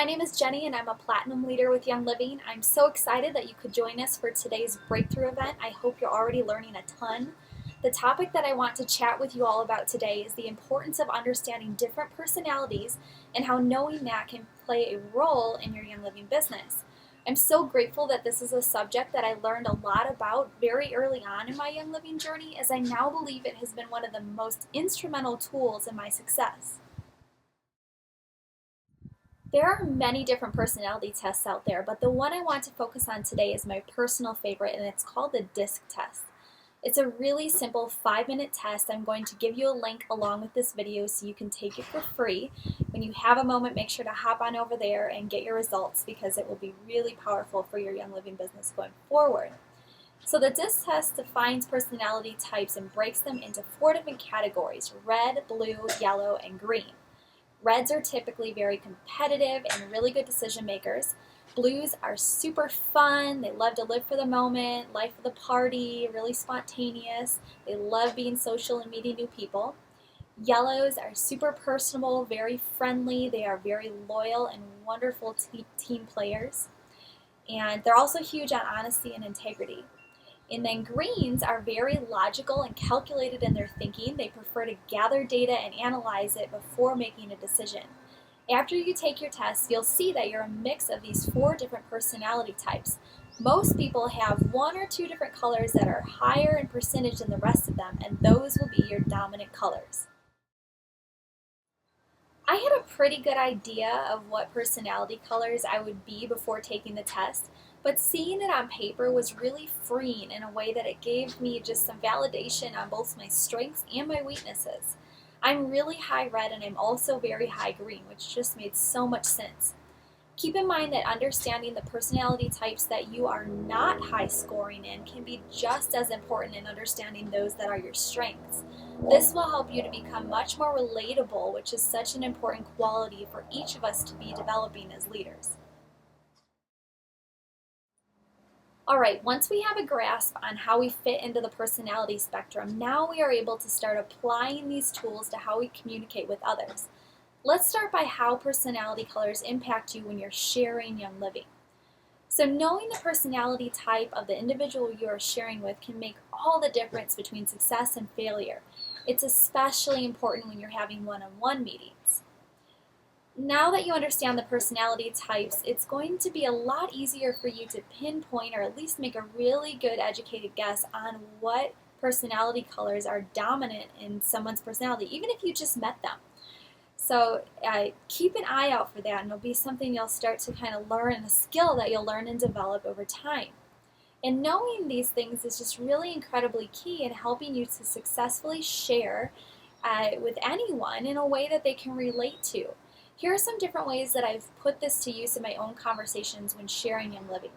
My name is Jenny and I'm a Platinum Leader with Young Living. I'm so excited that you could join us for today's breakthrough event. I hope you're already learning a ton. The topic that I want to chat with you all about today is the importance of understanding different personalities and how knowing that can play a role in your Young Living business. I'm so grateful that this is a subject that I learned a lot about very early on in my Young Living journey, as I now believe it has been one of the most instrumental tools in my success. There are many different personality tests out there, but the one I want to focus on today is my personal favorite, and it's called the DISC test. It's a really simple 5-minute test. I'm going to give you a link along with this video so you can take it for free. When you have a moment, make sure to hop on over there and get your results, because it will be really powerful for your Young Living business going forward. So the DISC test defines personality types and breaks them into 4 different categories: red, blue, yellow, and green. Reds are typically very competitive and really good decision makers. Blues are super fun. They love to live for the moment, life of the party, really spontaneous. They love being social and meeting new people. Yellows are super personable, very friendly. They are very loyal and wonderful team players. And they're also huge on honesty and integrity. And then greens are very logical and calculated in their thinking. They prefer to gather data and analyze it before making a decision. After you take your test, you'll see that you're a mix of these 4 different personality types. Most people have 1 or 2 different colors that are higher in percentage than the rest of them, and those will be your dominant colors. I had a pretty good idea of what personality colors I would be before taking the test, but seeing it on paper was really freeing in a way that it gave me just some validation on both my strengths and my weaknesses. I'm really high red and I'm also very high green, which just made so much sense. Keep in mind that understanding the personality types that you are not high scoring in can be just as important in understanding those that are your strengths. This will help you to become much more relatable, which is such an important quality for each of us to be developing as leaders. Alright, once we have a grasp on how we fit into the personality spectrum, now we are able to start applying these tools to how we communicate with others. Let's start by how personality colors impact you when you're sharing Young Living. So knowing the personality type of the individual you are sharing with can make all the difference between success and failure. It's especially important when you're having one-on-one meetings. Now that you understand the personality types, it's going to be a lot easier for you to pinpoint, or at least make a really good educated guess on what personality colors are dominant in someone's personality, even if you just met them. So keep an eye out for that, and it'll be something you'll start to kind of learn, a skill that you'll learn and develop over time. And knowing these things is just really incredibly key in helping you to successfully share with anyone in a way that they can relate to. Here are some different ways that I've put this to use in my own conversations when sharing Young Living.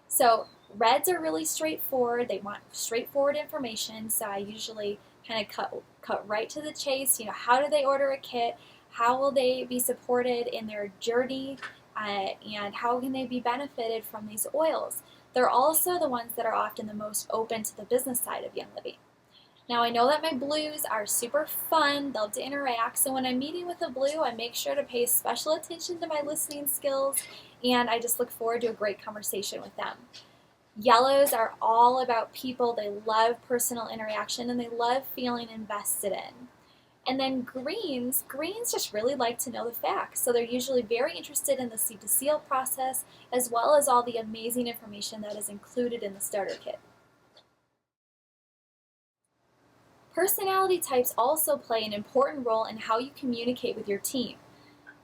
So reds are really straightforward. They want straightforward information, so I usually kind of cut right to the chase. You know, how do they order a kit? How will they be supported in their journey? And how can they be benefited from these oils? They're also the ones that are often the most open to the business side of Young Living. Now I know that my blues are super fun, love to interact, so when I'm meeting with a blue, I make sure to pay special attention to my listening skills, and I just look forward to a great conversation with them. Yellows are all about people. They love personal interaction and they love feeling invested in. And then greens just really like to know the facts. So they're usually very interested in the seed to seal process, as well as all the amazing information that is included in the starter kit. Personality types also play an important role in how you communicate with your team.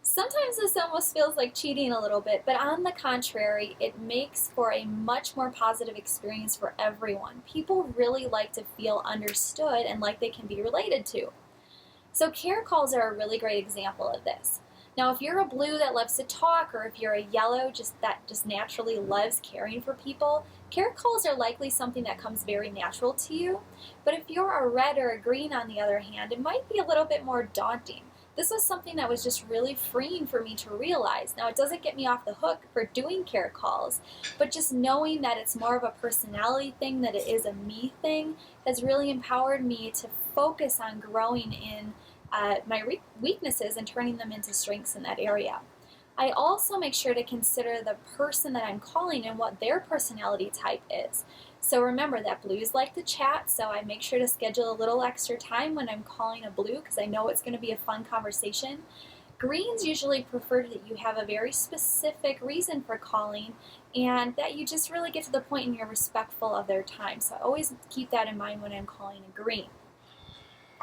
Sometimes this almost feels like cheating a little bit, but on the contrary, it makes for a much more positive experience for everyone. People really like to feel understood and like they can be related to. So care calls are a really great example of this. Now, if you're a blue that loves to talk, or if you're a yellow that just naturally loves caring for people, care calls are likely something that comes very natural to you. But if you're a red or a green, on the other hand, it might be a little bit more daunting. This was something that was just really freeing for me to realize. Now, it doesn't get me off the hook for doing care calls, but just knowing that it's more of a personality thing than it is a me thing has really empowered me to focus on growing in my weaknesses and turning them into strengths in that area. I also make sure to consider the person that I'm calling and what their personality type is. So remember that blues like to chat, so I make sure to schedule a little extra time when I'm calling a blue because I know it's going to be a fun conversation. Greens usually prefer that you have a very specific reason for calling and that you just really get to the point and you're respectful of their time. So I always keep that in mind when I'm calling a green.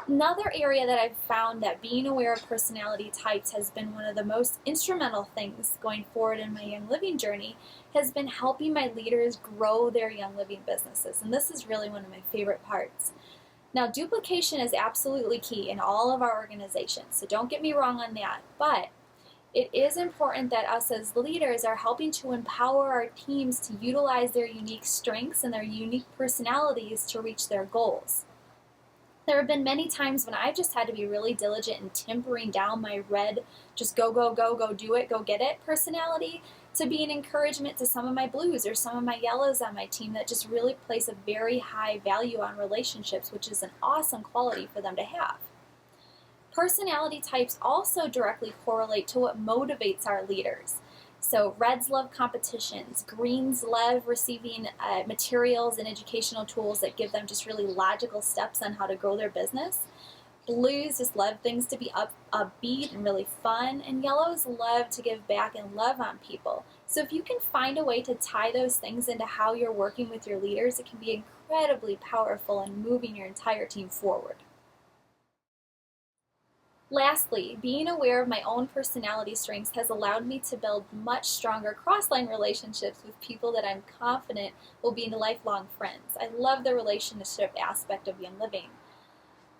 Another area that I've found that being aware of personality types has been one of the most instrumental things going forward in my Young Living journey has been helping my leaders grow their Young Living businesses. And this is really one of my favorite parts. Now, duplication is absolutely key in all of our organizations, so don't get me wrong on that. But it is important that us as leaders are helping to empower our teams to utilize their unique strengths and their unique personalities to reach their goals. There have been many times when I've just had to be really diligent in tempering down my red, just go, go, go, go do it, go get it personality to be an encouragement to some of my blues or some of my yellows on my team that just really place a very high value on relationships, which is an awesome quality for them to have. Personality types also directly correlate to what motivates our leaders. So reds love competitions, greens love receiving materials and educational tools that give them just really logical steps on how to grow their business. Blues just love things to be upbeat and really fun, and yellows love to give back and love on people. So if you can find a way to tie those things into how you're working with your leaders, it can be incredibly powerful in moving your entire team forward. Lastly, being aware of my own personality strengths has allowed me to build much stronger cross-line relationships with people that I'm confident will be lifelong friends. I love the relationship aspect of Young Living.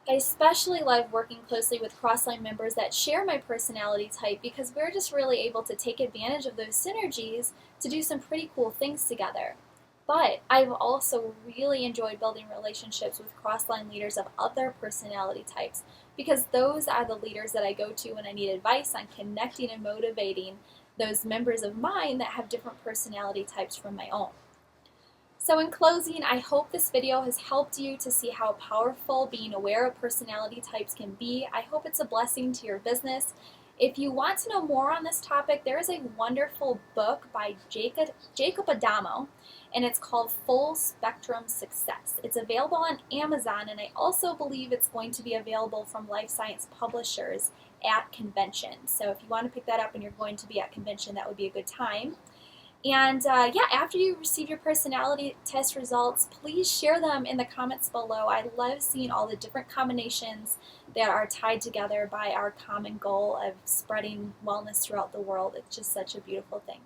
I especially love working closely with cross-line members that share my personality type because we're just really able to take advantage of those synergies to do some pretty cool things together. But I've also really enjoyed building relationships with cross-line leaders of other personality types because those are the leaders that I go to when I need advice on connecting and motivating those members of mine that have different personality types from my own. So in closing, I hope this video has helped you to see how powerful being aware of personality types can be. I hope it's a blessing to your business. If you want to know more on this topic, there is a wonderful book by Jacob Adamo, and it's called Full Spectrum Success. It's available on Amazon, and I also believe it's going to be available from Life Science Publishers at convention. So if you want to pick that up and you're going to be at convention, that would be a good time. And yeah, after you receive your personality test results, please share them in the comments below. I love seeing all the different combinations that are tied together by our common goal of spreading wellness throughout the world. It's just such a beautiful thing.